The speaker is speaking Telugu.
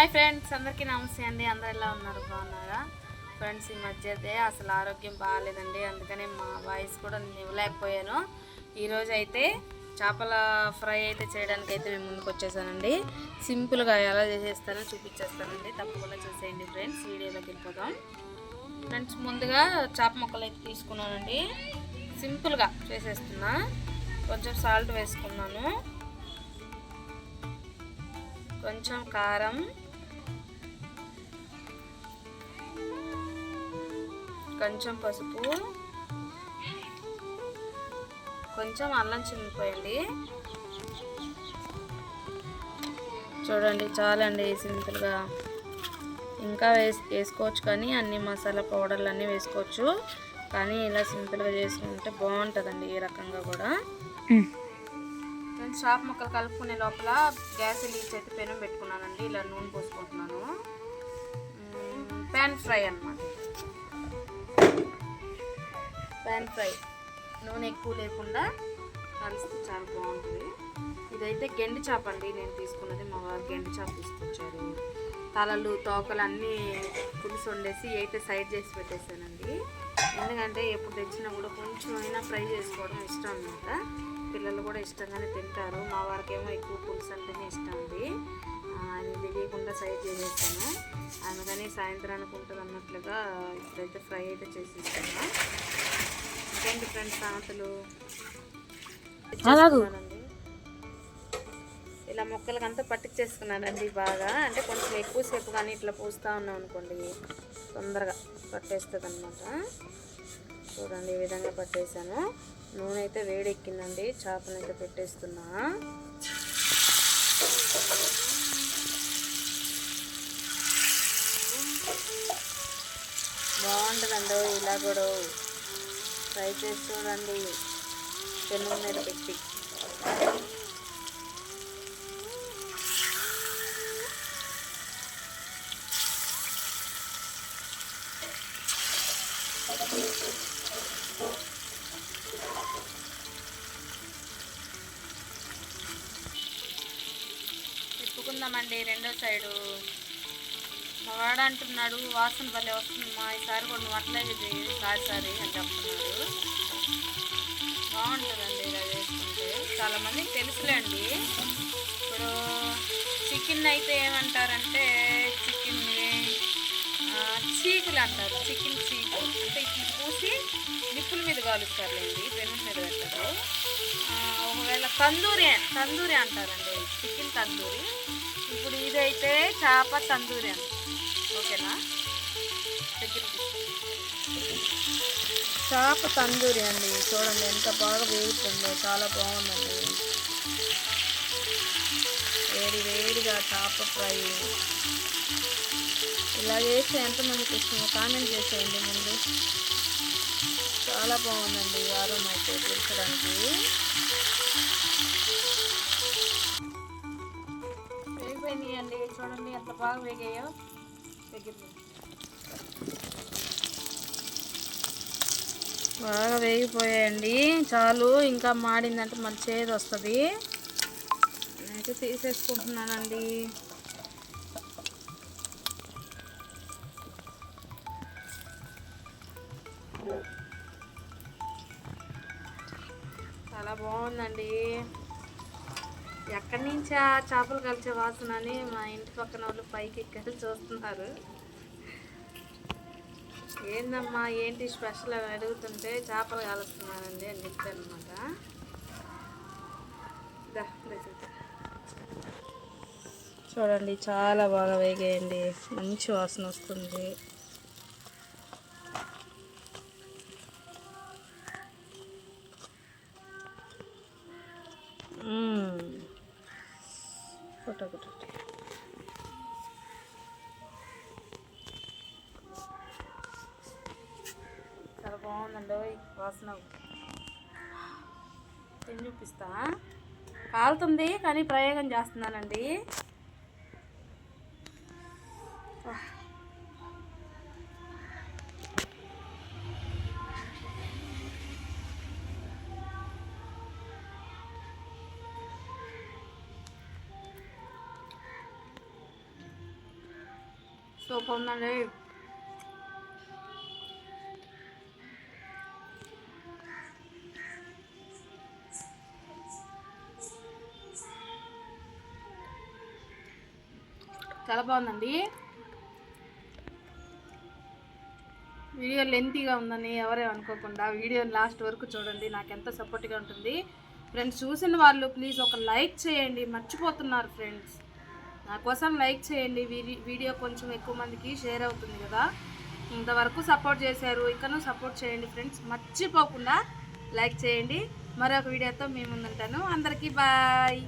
హాయ్ ఫ్రెండ్స్, అందరికీ నమస్తే అండి. అందరు ఎలా ఉన్నారు? బాగున్నారా ఫ్రెండ్స్? ఈ మధ్య అయితే అసలు ఆరోగ్యం బాగాలేదండి, అందుకనే మా వాయిస్ కూడా నేను ఇవ్వలేకపోయాను. ఈరోజు అయితే చేపల ఫ్రై అయితే చేయడానికి అయితే మేము ముందుకు వచ్చేసానండి. సింపుల్గా ఎలా చేసేస్తానో చూపించేస్తానండి, తప్పకుండా చూసేయండి ఫ్రెండ్స్. వీడియోలోకి వెళ్ళిపోదాం ఫ్రెండ్స్. ముందుగా చేప ముక్కలు అయితే తీసుకున్నానండి, సింపుల్గా చేసేస్తున్నా. కొంచెం సాల్ట్ వేసుకున్నాను, కొంచెం కారం, కొంచెం పసుపు, కొంచెం అల్లం చిమ్మిపోయండి. చూడండి, చాలండి సింపుల్గా. ఇంకా వేసుకోవచ్చు, కానీ అన్ని మసాలా పౌడర్లు అన్నీ వేసుకోవచ్చు, కానీ ఇలా సింపుల్గా చేసుకుంటే బాగుంటుందండి ఈ రకంగా కూడా. నేను చేప ముక్కలు కలుపుకునే లోపల గ్యాస్ వెలిగించి అయితే పెనం పెట్టుకున్నానండి. ఇలా నూనె పోసుకుంటున్నాను. ప్యాన్ ఫ్రై అన్నమాట. ప్యాన్ ఫ్రై నూనె ఎక్కువ లేకుండా కలిస్తే చాలా బాగుంటుంది. ఇదైతే గెండి చేప అండి నేను తీసుకున్నది. మా వారు గెండి చేప తీసుకొచ్చారు. తలలు తోకలు అన్నీ పులుసు వండేసి అయితే సైడ్ చేసి పెట్టేశానండి. ఎందుకంటే ఎప్పుడు తెచ్చినా కూడా కొంచెం అయినా ఫ్రై చేసుకోవడం ఇష్టం అన్నమాట. పిల్లలు కూడా ఇష్టంగానే తింటారు. మా వారికేమో ఎక్కువ పులుసు అంటేనే ఇష్టం అండి. ఆయన తెలియకుండా సైడ్ చేసేస్తాను, అందుకని సాయంత్రానికి ఉంటుంది అన్నట్లుగా ఇప్పుడైతే ఫ్రై అయితే చేసి ఇస్తాను. ఇంకేంటి ఫ్రెండ్స్ సంగతులు? ఇలా ముక్కలకంతా పట్టించేసుకున్నానండి బాగా. అంటే కొంచెం ఎక్కువసేపు కానీ ఇట్లా పూస్తూ ఉన్నాం అనుకోండి, తొందరగా పట్టేస్తుంది అనమాట. చూడండి, ఈ విధంగా పట్టేసాను. నూనె అయితే వేడెక్కిందండి, చేపను అయితే పెట్టేస్తున్నా. బాగుంటుందండి ఇలా కూడా ఫ్రై చేసి చూడండి, పెనుగు మీద పెట్టి. తిప్పుకుందామండి రెండో సైడు. మా వాడు అంటున్నాడు, వాసన భలే వస్తుంది మా, ఈసారి కూడా నువ్వు అట్లాగే చేయి సారి అని చెప్తున్నాడు. బాగుంటుందండి ఇలా చేసుకుంటే. చాలామందికి తెలుసులేండి. ఇప్పుడు చికెన్ అయితే ఏమంటారంటే చికెన్ని చీకులు అంటారు. చికెన్ చీకు అంటే ఇట్లా పూసి నిప్పుల మీద కాలుస్తారులేండి, పెనం మీద పెట్టారు. ఒకవేళ తందూరి అంటారండి, చికెన్ తందూరి. ఇప్పుడు ఇదైతే చేప తందూరి అండి. ఓకేనా? చేప తందూరి అండి. చూడండి ఎంత బాగా వేగుతుందో, చాలా బాగుందండి. వేడిగా చేప ఫ్రై ఇలా చేస్తే ఎంతమందికి ఇష్టమో కామెంట్ చేసేయండి ముందు. చాలా బాగుందండి ఈ వారం అయితే తీర్చడానికి. వేగిపోయినాయండి, చూడండి ఎంత బాగా వేగాయో. బాగా వేగిపోయాయండి, చాలు. ఇంకా మాడిందంటే మళ్ళీ చేదు వస్తుంది. నేనైతే తీసేసుకుంటున్నానండి. చాలా బాగుందండి. ఎక్కడి నుంచి ఆ చేపలు కలిసే వాసన అని మా ఇంటి పక్కన వాళ్ళు పైకి ఎక్కడి చూస్తున్నారు. ఏందమ్మా ఏంటి స్పెషల్ అని అడుగుతుంటే చేపలు కలుస్తున్నానండి అని చెప్పాను అనమాట. చూడండి చాలా బాగా వేగేయండి, మంచి వాసన వస్తుంది. చాలా బాగుందండి వాసన. ఏం చూపిస్తా, కాలుతుంది కానీ ప్రయోగం చేస్తున్నానండి. సూపర్ ఉందండి. చాలా బాగుందండి. వీడియో లెంతీగా ఉందని ఎవరే అనుకోకుండా వీడియోని లాస్ట్ వరకు చూడండి, నాకు ఎంత సపోర్ట్గా ఉంటుంది. ఫ్రెండ్స్, చూసిన వాళ్ళు ప్లీజ్ ఒక లైక్ చేయండి, మర్చిపోతున్నారు ఫ్రెండ్స్. నా కోసం లైక్ చేయండి, వీడియో కొంచెం ఎక్కువ మందికి షేర్ అవుతుంది కదా. ఇంతవరకు సపోర్ట్ చేశారు, ఇకను సపోర్ట్ చేయండి ఫ్రెండ్స్, మర్చిపోకుండా లైక్ చేయండి. మరొక వీడియోతో మీ ముందుంటాను. అందరికీ బాయ్.